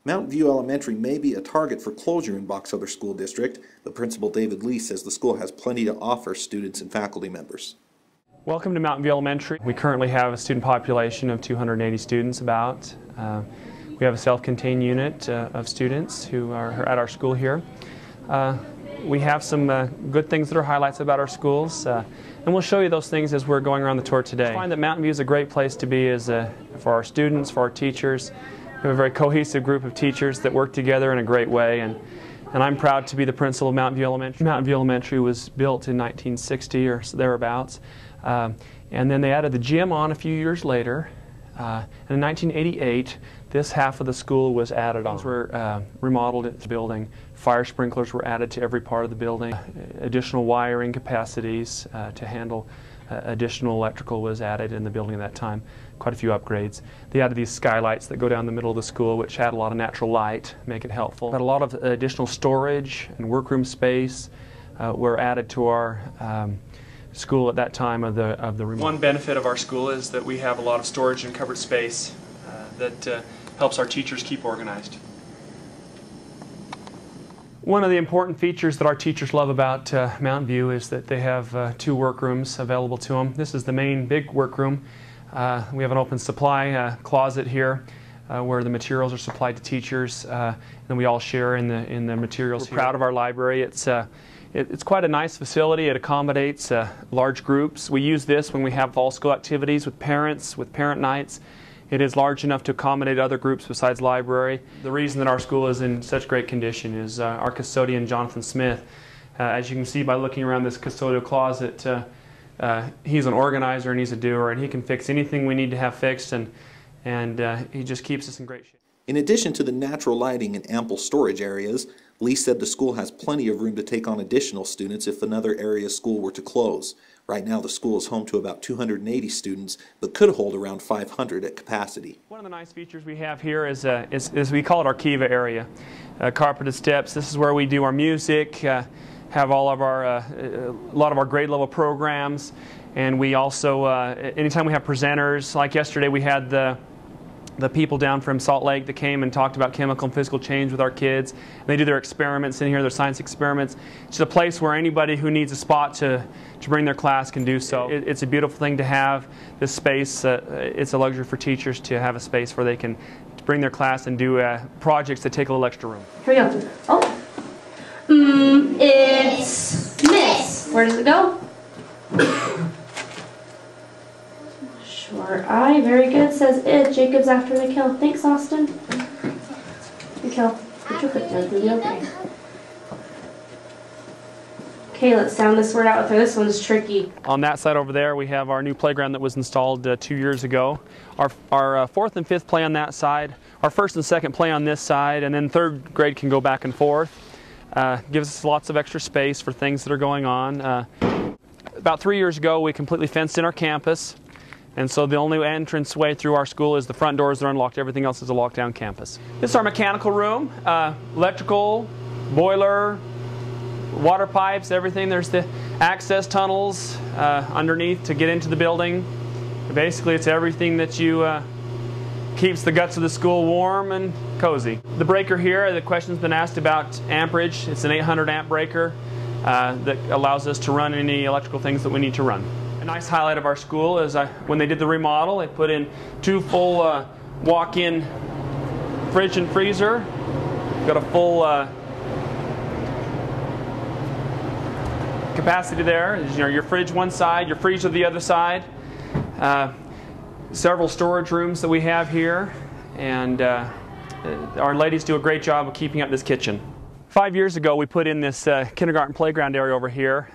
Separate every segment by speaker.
Speaker 1: Mountain View Elementary may be a target for closure in Box Elder School District, but Principal David Lee says the school has plenty to offer students and faculty members.
Speaker 2: Welcome to Mountain View Elementary. We currently have a student population of 280 students about. We have a self-contained unit of students who are at our school here. We have some good things that are highlights about our schools, and we'll show you those things as we're going around the tour today. I find that Mountain View is a great place to be for our students, for our teachers. We have a very cohesive group of teachers that work together in a great way, and I'm proud to be the principal of Mountain View Elementary. Mountain View Elementary was built in 1960 or thereabouts, and then they added the gym on a few years later, and in 1988 this half of the school was added on. Were remodeled at the building. Fire sprinklers were added to every part of the building. Additional wiring capacities to handle additional electrical was added in the building at that time. Quite a few upgrades. They added these skylights that go down the middle of the school, which had a lot of natural light, make it helpful. But a lot of additional storage and workroom space were added to our school at that time of the remodel. One benefit of our school is that we have a lot of storage and covered space that helps our teachers keep organized. One of the important features that our teachers love about Mountain View is that they have 2 workrooms available to them. This is the main big workroom. We have an open supply closet here where the materials are supplied to teachers, and we all share in the materials. We're proud of our library. It's quite a nice facility. It accommodates large groups. We use this when we have fall school activities with parents, with parent nights. It is large enough to accommodate other groups besides library. The reason that our school is in such great condition is our custodian, Jonathan Smith. As you can see by looking around this custodial closet, he's an organizer and he's a doer, and he can fix anything we need to have fixed, and he just keeps us in great shape.
Speaker 1: In addition to the natural lighting and ample storage areas, Lee said the school has plenty of room to take on additional students if another area school were to close. Right now the school is home to about 280 students, but could hold around 500 at capacity. One
Speaker 2: of the nice features we have here is we call it our Kiva area. Carpeted steps. This is where we do our music, have all of our, a lot of our grade level programs, and we also, anytime we have presenters, like yesterday we had the people down from Salt Lake that came and talked about chemical and physical change with our kids. And they do their experiments in here, their science experiments. It's a place where anybody who needs a spot to bring their class can do so. It's a beautiful thing to have this space. It's a luxury for teachers to have a space where they can bring their class and do projects that take a little extra room.
Speaker 3: Here we go. Oh. It's miss. Where does it go? Short I, very good, says it. Jacob's after the kill. Thanks, Austin. The kill. Put your foot down through the opening. Okay, let's sound this word out with her. This one's tricky.
Speaker 2: On that side over there, we have our new playground that was installed 2 years ago. Our 4th and 5th play on that side, our 1st and 2nd play on this side, and then 3rd grade can go back and forth. Gives us lots of extra space for things that are going on. About 3 years ago, we completely fenced in our campus. And so the only entrance way through our school is the front doors are unlocked. Everything else is a locked down campus. This is our mechanical room. Electrical, boiler, water pipes, everything. There's the access tunnels underneath to get into the building. Basically, it's everything that keeps the guts of the school warm and cozy. The breaker here, the question's been asked about amperage. It's an 800 amp breaker that allows us to run any electrical things that we need to run. A nice highlight of our school is when they did the remodel, they put in 2 full walk-in fridge and freezer. Got a full capacity there. You know, your fridge one side, your freezer the other side. Several storage rooms that we have here, and our ladies do a great job of keeping up this kitchen. 5 years ago, we put in this kindergarten playground area over here.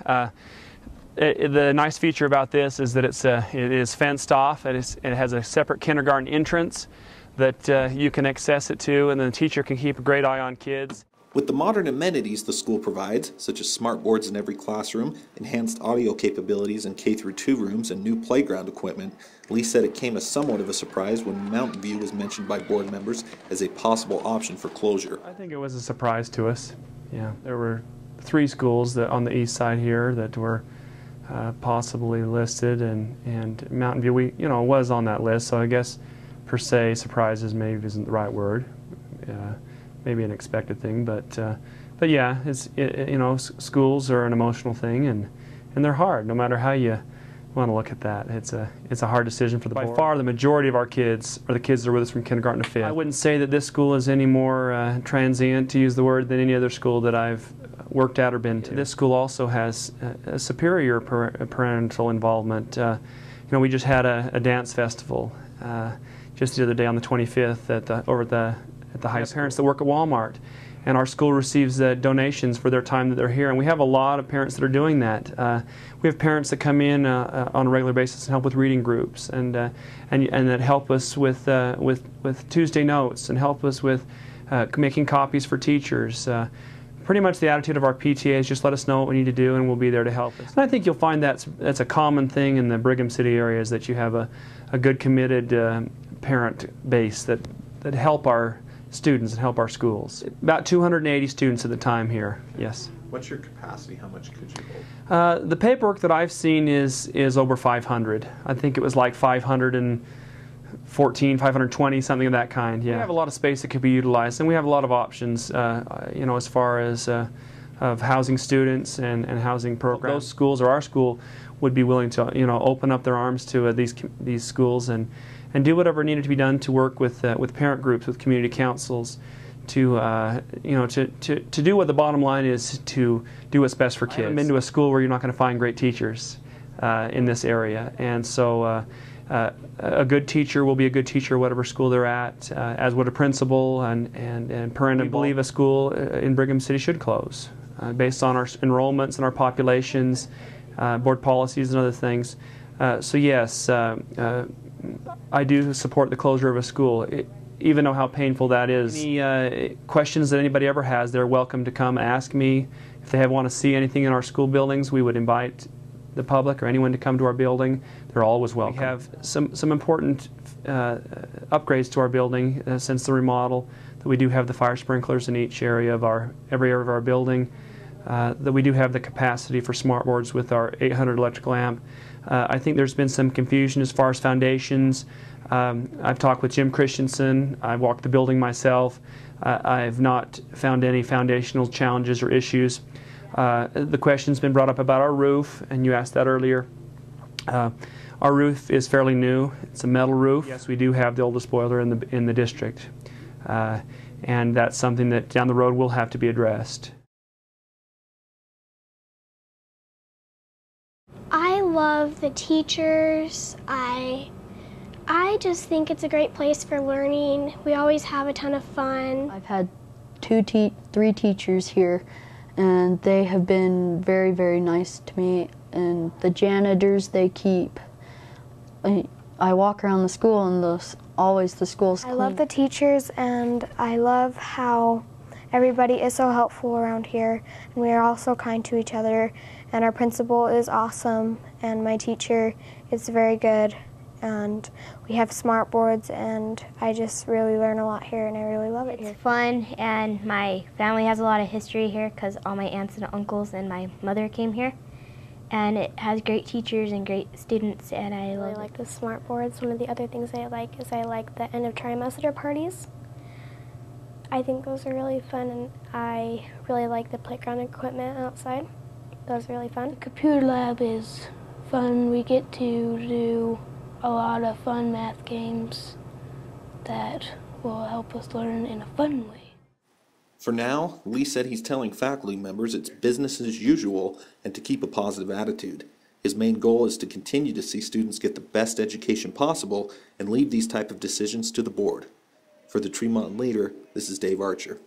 Speaker 2: The nice feature about this is that it is fenced off. It has a separate kindergarten entrance that you can access it to, and then the teacher can keep a great eye on kids.
Speaker 1: With the modern amenities the school provides, such as smart boards in every classroom, enhanced audio capabilities in K-2 rooms, and new playground equipment, Lee said it came as somewhat of a surprise when Mountain View was mentioned by board members as a possible option for closure.
Speaker 2: I think it was a surprise to us. Yeah, there were 3 schools on the east side here that were possibly listed, and Mountain View, was on that list. So I guess per se surprises maybe isn't the right word. maybe an expected thing, but yeah, you know, schools are an emotional thing, and they're hard, no matter how you want to look at that. It's a hard decision for the board. By far, the majority of our kids are the kids that are with us from kindergarten to 5th. I wouldn't say that this school is any more transient, to use the word, than any other school that I've worked at or been to. This school also has a superior parental involvement. You know, we just had a dance festival just the other day on the 25th at the high school. Parents that work at Walmart, and our school receives donations for their time that they're here, and we have a lot of parents that are doing that. We have parents that come in on a regular basis and help with reading groups, and that help us with Tuesday notes, and help us with making copies for teachers. Pretty much the attitude of our PTA is just let us know what we need to do, and we'll be there to help us. And I think you'll find that's a common thing in the Brigham City area, is that you have a good, committed parent base that help our students and help our schools. About 280 students at the time here, yes.
Speaker 1: What's your capacity? How much could you hold?
Speaker 2: The paperwork that I've seen is over 500. I think it was like 514, 520, something of that kind. Yeah. We have a lot of space that could be utilized, and we have a lot of options, you know, as far as of housing students and housing programs. Those schools, or our school, would be willing to, you know, open up their arms to these schools and do whatever needed to be done to work with parent groups, with community councils, to you know, to do what the bottom line is, to do what's best for kids. I haven't been to a school where you're not going to find great teachers in this area, and so a good teacher will be a good teacher whatever school they're at, as would a principal and parent. We believe a school in Brigham City should close based on our enrollments and our populations, board policies and other things. So yes, I do support the closure of a school, even though how painful that is. Any questions that anybody ever has, they're welcome to come ask me. If they want to see anything in our school buildings, we would invite the public or anyone to come to our building. They're always welcome. We have some important upgrades to our building since the remodel. That we do have the fire sprinklers in every area of our building. That we do have the capacity for smart boards with our 800 electrical amp. I think there's been some confusion as far as foundations. I've talked with Jim Christensen. I walked the building myself. I've not found any foundational challenges or issues. The question's been brought up about our roof, and you asked that earlier. Our roof is fairly new. It's a metal roof. Yes, we do have the oldest boiler in the district, and that's something that down the road will have to be addressed.
Speaker 4: I love the teachers. I just think it's a great place for learning. We always have a ton of fun.
Speaker 5: I've had three teachers here, and they have been very, very nice to me. And the janitors, they keep. I walk around the school, and always the school's clean.
Speaker 4: I love the teachers, and I love how everybody is so helpful around here, and we are all so kind to each other. And our principal is awesome, and my teacher is very good, and we have smart boards, and I just really learn a lot here, and I really love it here.
Speaker 6: It's fun, and my family has a lot of history here because all my aunts and uncles and my mother came here. And it has great teachers and great students, and I really
Speaker 4: like the smart boards. One of the other things I like is I like the end of trimester parties. I think those are really fun, and I really like the playground equipment outside. Those are really fun.
Speaker 7: The computer lab is fun. We get to do a lot of fun math games that will help us learn in a fun way.
Speaker 1: For now, Lee said he's telling faculty members it's business as usual and to keep a positive attitude. His main goal is to continue to see students get the best education possible and leave these type of decisions to the board. For the Tremont Leader, this is Dave Archer.